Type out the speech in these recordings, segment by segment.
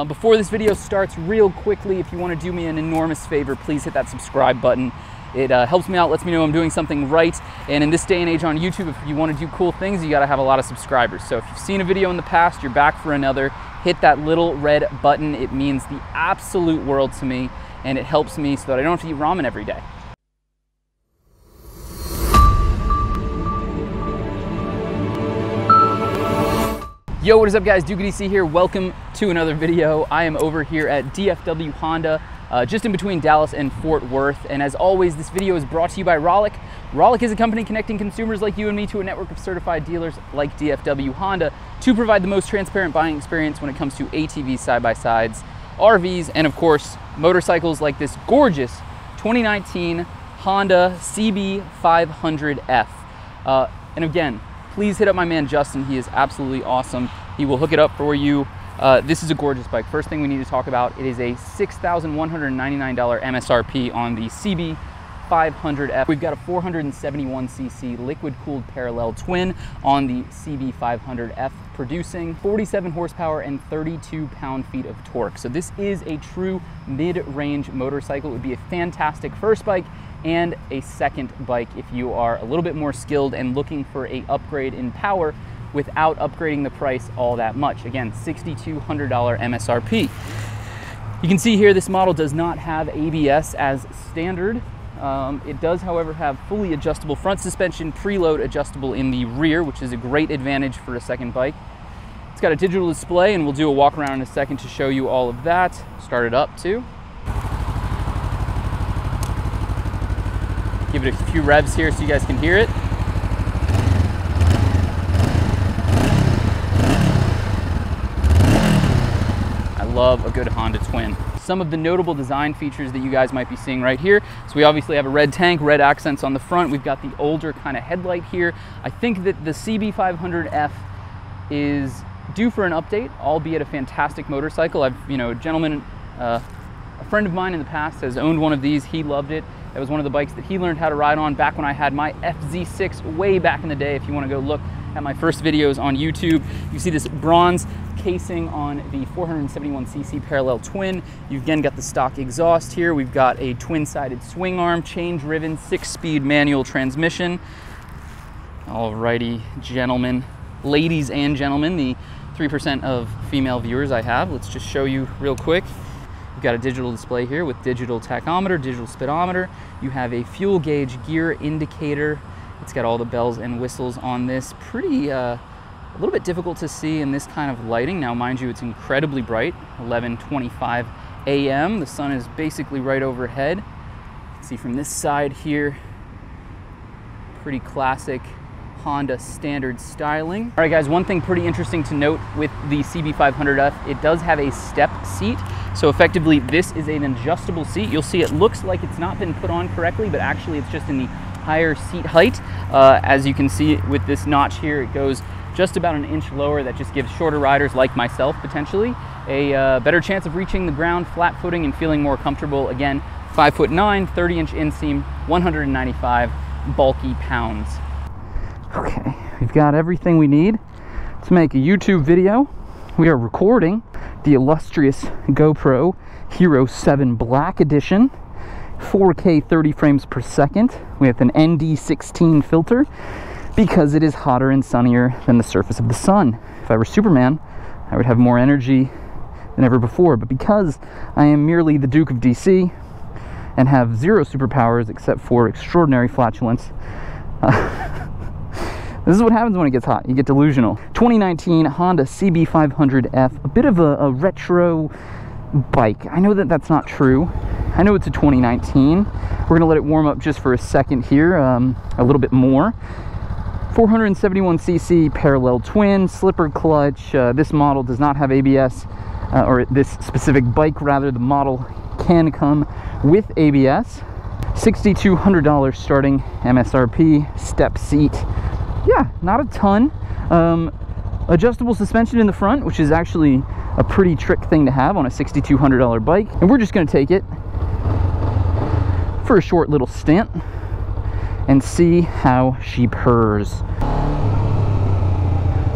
Before this video starts, real quickly, if you want to do me an enormous favor, please hit that subscribe button. It helps me out, lets me know I'm doing something right. And in this day and age on YouTube, if you want to do cool things, you got to have a lot of subscribers. So if you've seen a video in the past, you're back for another, hit that little red button. It means the absolute world to me, and it helps me so that I don't have to eat ramen every day. Yo, what is up guys, DOHC here. Welcome to another video. I am over here at DFW Honda, just in between Dallas and Fort Worth. And as always, this video is brought to you by Rollick. Rollick is a company connecting consumers like you and me to a network of certified dealers like DFW Honda to provide the most transparent buying experience when it comes to ATVs, side-by-sides, RVs, and of course, motorcycles like this gorgeous 2019 Honda CB500F. And again, please hit up my man Justin. He is absolutely awesome. He will hook it up for you. This is a gorgeous bike. First thing we need to talk about, it is a $6,199 MSRP on the CB500F. We've got a 471cc liquid-cooled parallel twin on the CB500F, producing 47 horsepower and 32 pound-feet of torque. So this is a true mid-range motorcycle. It would be a fantastic first bike and a second bike if you are a little bit more skilled and looking for an upgrade in power without upgrading the price all that much. Again, $6,200 MSRP. You can see here this model does not have ABS as standard. It does, however, have fully adjustable front suspension, preload adjustable in the rear, which is a great advantage for a second bike. It's got a digital display, and we'll do a walk around in a second to show you all of that. Start it up too. Give it a few revs here so you guys can hear it. I love a good Honda twin. Some of the notable design features that you guys might be seeing right here. So we obviously have a red tank, red accents on the front. We've got the older kind of headlight here. I think that the CB500F is due for an update, albeit a fantastic motorcycle. A friend of mine in the past has owned one of these. He loved it. That was one of the bikes that he learned how to ride on back when I had my FZ6 way back in the day. If you want to go look at my first videos on YouTube, you see this bronze casing on the 471cc parallel twin. You've again got the stock exhaust here. We've got a twin-sided swing arm, chain-driven, 6-speed manual transmission. Alrighty, gentlemen, ladies and gentlemen, the 3% of female viewers I have. Let's just show you real quick. You've got a digital display here with digital tachometer, digital speedometer. You have a fuel gauge gear indicator. It's got all the bells and whistles on this. Pretty, a little bit difficult to see in this kind of lighting. Now, mind you, it's incredibly bright, 11:25 a.m. The sun is basically right overhead. See from this side here, pretty classic Honda standard styling. All right guys, one thing pretty interesting to note with the CB500F, it does have a step seat. So effectively this is an adjustable seat. You'll see it looks like it's not been put on correctly, but actually it's just in the higher seat height. As you can see with this notch here, it goes just about an inch lower. That just gives shorter riders like myself potentially a better chance of reaching the ground, flat footing, and feeling more comfortable. Again, 5'9", 30-inch inseam, 195 bulky pounds. Okay, we've got everything we need to make a YouTube video. We are recording the illustrious GoPro Hero 7 Black Edition, 4K 30 frames per second with an ND16 filter because it is hotter and sunnier than the surface of the sun. If I were Superman, I would have more energy than ever before, but because I am merely the Duke of DC and have zero superpowers except for extraordinary flatulence, this is what happens when it gets hot. You get delusional. 2019 Honda CB500F, a bit of a retro bike. I know that that's not true. I know it's a 2019. We're gonna let it warm up just for a second here, a little bit more. 471cc parallel twin, slipper clutch. This model does not have ABS, or this specific bike rather, the model can come with ABS. $6,200 starting MSRP, step seat. Yeah, not a ton. Adjustable suspension in the front, which is actually a pretty trick thing to have on a $6,200 bike. And we're just gonna take it for a short little stint and see how she purrs.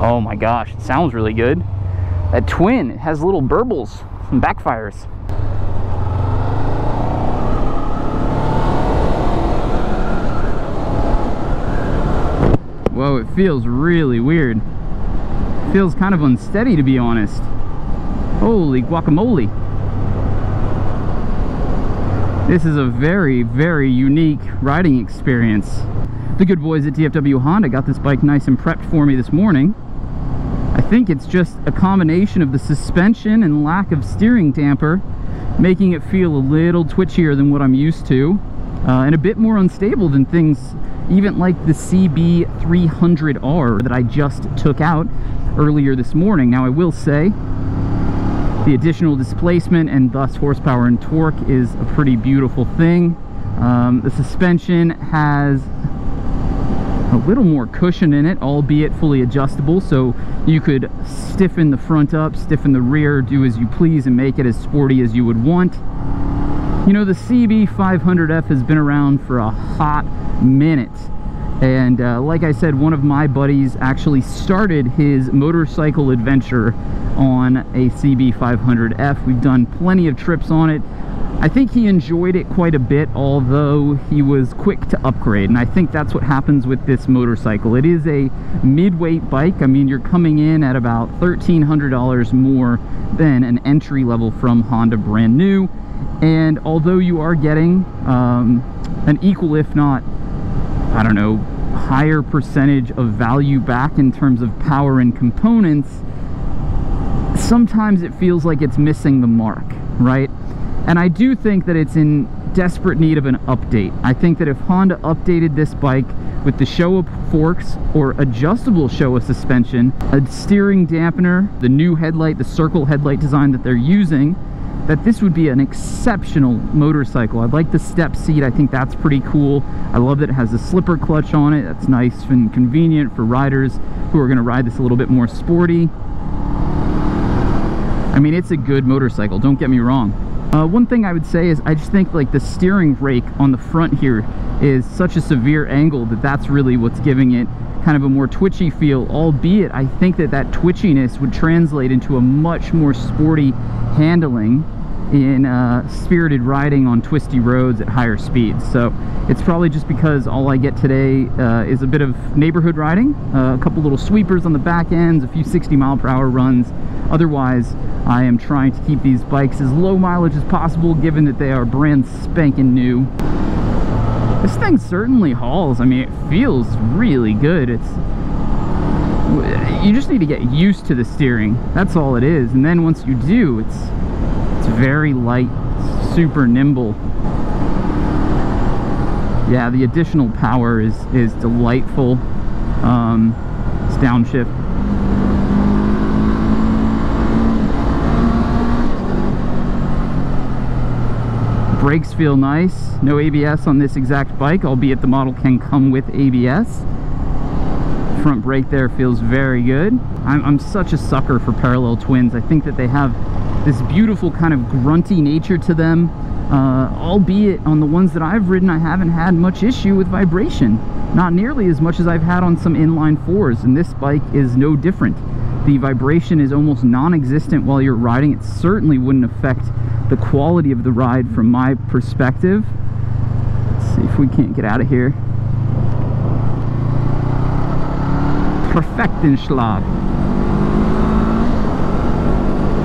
Oh my gosh, it sounds really good. That twin, it has little burbles, some backfires. Whoa, it feels really weird. It feels kind of unsteady, to be honest. Holy guacamole. This is a very, very unique riding experience. The good boys at DFW Honda got this bike nice and prepped for me this morning. I think it's just a combination of the suspension and lack of steering damper, making it feel a little twitchier than what I'm used to, and a bit more unstable than things even like the CB500R that I just took out earlier this morning. Now, I will say the additional displacement and thus horsepower and torque is a pretty beautiful thing. The suspension has a little more cushion in it, albeit fully adjustable, so you could stiffen the front up, stiffen the rear, do as you please, and make it as sporty as you would want. You know, the CB500F has been around for a hot minute, and like I said, one of my buddies actually started his motorcycle adventure on a CB500F. We've done plenty of trips on it. I think he enjoyed it quite a bit, although he was quick to upgrade, and I think that's what happens with this motorcycle. It is a mid-weight bike. I mean, you're coming in at about $1,300 more than an entry level from Honda brand new, and although you are getting an equal, if not, I don't know, higher percentage of value back in terms of power and components, sometimes it feels like it's missing the mark, right? And I do think that it's in desperate need of an update. I think that if Honda updated this bike with the Showa forks or adjustable Showa suspension, a steering dampener, the new headlight, the circle headlight design that they're using, that this would be an exceptional motorcycle. I like the step seat. I think that's pretty cool. I love that it has a slipper clutch on it. That's nice and convenient for riders who are going to ride this a little bit more sporty. I mean, it's a good motorcycle, don't get me wrong. One thing I would say is I just think like the steering rake on the front here is such a severe angle that that's really what's giving it kind of a more twitchy feel, albeit I think that that twitchiness would translate into a much more sporty handling in spirited riding on twisty roads at higher speeds. So it's probably just because all I get today is a bit of neighborhood riding, a couple little sweepers on the back ends, a few 60-mile-per-hour runs. Otherwise, I am trying to keep these bikes as low mileage as possible, given that they are brand spanking new. This thing certainly hauls. I mean, it feels really good. You just need to get used to the steering. That's all it is. And then once you do, it's very light, super nimble. Yeah, the additional power is delightful. It's downshift. Brakes feel nice. No ABS on this exact bike, albeit the model can come with ABS. Front brake there feels very good. I'm such a sucker for parallel twins. I think that they have this beautiful kind of grunty nature to them, albeit on the ones that I've ridden I haven't had much issue with vibration, not nearly as much as I've had on some inline fours, and this bike is no different. The vibration is almost non-existent while you're riding. It certainly wouldn't affect the quality of the ride from my perspective. Let's see if we can't get out of here. Perfektenschlag.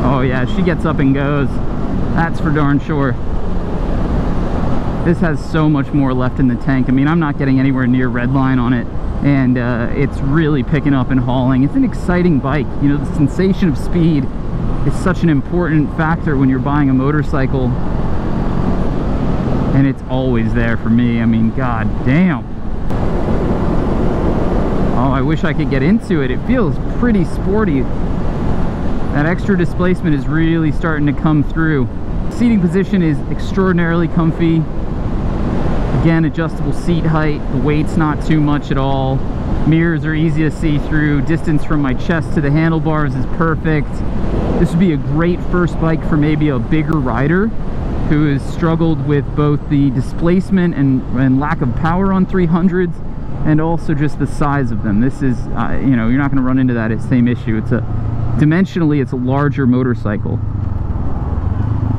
Oh yeah, she gets up and goes. That's for darn sure. This has so much more left in the tank. I mean, I'm not getting anywhere near redline on it, and it's really picking up and hauling. It's an exciting bike. You know, the sensation of speed is such an important factor when you're buying a motorcycle, and it's always there for me. I mean, god damn. Oh, I wish I could get into it. It feels pretty sporty. That extra displacement is really starting to come through. Seating position is extraordinarily comfy. Again, adjustable seat height. The weight's not too much at all. Mirrors are easy to see through. Distance from my chest to the handlebars is perfect. This would be a great first bike for maybe a bigger rider who has struggled with both the displacement and lack of power on 300s, and also just the size of them. This is, you know, you're not going to run into that same issue. It's a dimensionally it's a larger motorcycle.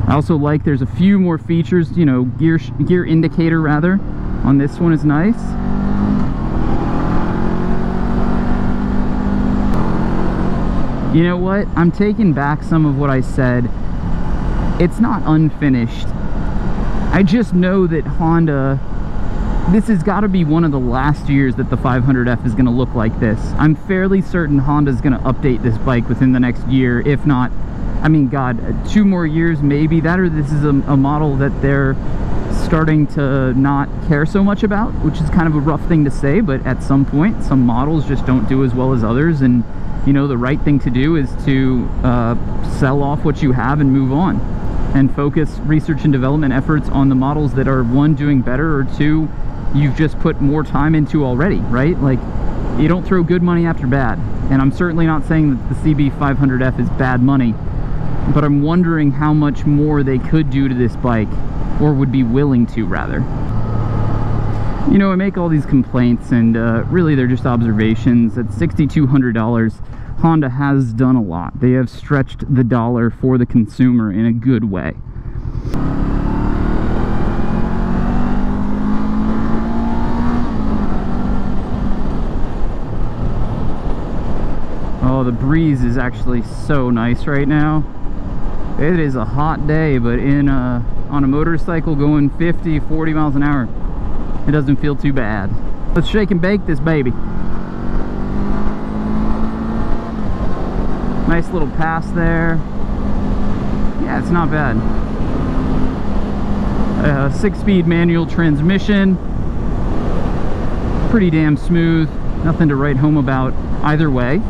I also like there's a few more features, you know, gear indicator rather on this one is nice. You know what? I'm taking back some of what I said. It's not unfinished. I just know that Honda, this has got to be one of the last years that the 500F is going to look like this. I'm fairly certain Honda's going to update this bike within the next year, if not, I mean, God, 2 more years maybe. That or this is a model that they're starting to not care so much about, which is kind of a rough thing to say, but at some point, some models just don't do as well as others, and you know, the right thing to do is to sell off what you have and move on, and focus research and development efforts on the models that are, 1, doing better, or 2, you've just put more time into already, right? Like, you don't throw good money after bad. And I'm certainly not saying that the CB500F is bad money, but I'm wondering how much more they could do to this bike, or would be willing to, rather. You know, I make all these complaints, and really they're just observations. At $6,200, Honda has done a lot. They have stretched the dollar for the consumer in a good way. Oh, the breeze is actually so nice right now. It is a hot day, but on a motorcycle going 50, 40 miles an hour, it doesn't feel too bad. Let's shake and bake this baby. Nice little pass there. Yeah, it's not bad. 6-speed manual transmission. Pretty damn smooth. Nothing to write home about either way.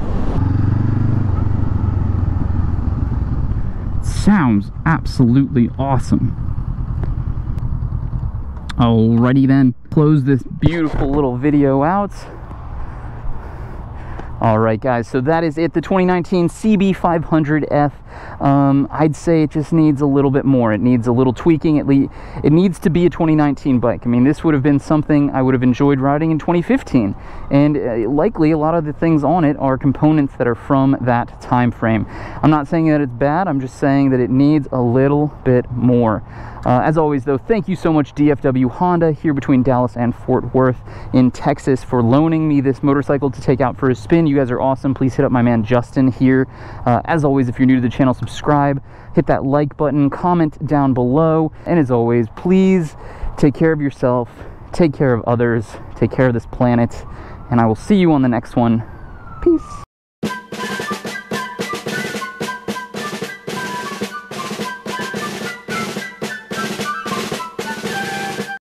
Sounds absolutely awesome. Alrighty then, close this beautiful little video out. Alright guys, so that is it, the 2019 CB500F. I'd say it just needs a little bit more. It needs a little tweaking. It needs to be a 2019 bike. I mean, this would have been something I would have enjoyed riding in 2015. And likely a lot of the things on it are components that are from that time frame. I'm not saying that it's bad, I'm just saying that it needs a little bit more. As always though, thank you so much DFW Honda here between Dallas and Fort Worth in Texas for loaning me this motorcycle to take out for a spin. You guys are awesome. Please hit up my man Justin here. As always, if you're new to the channel, subscribe, hit that like button, comment down below, and as always, please take care of yourself, take care of others, take care of this planet, and I will see you on the next one. Peace.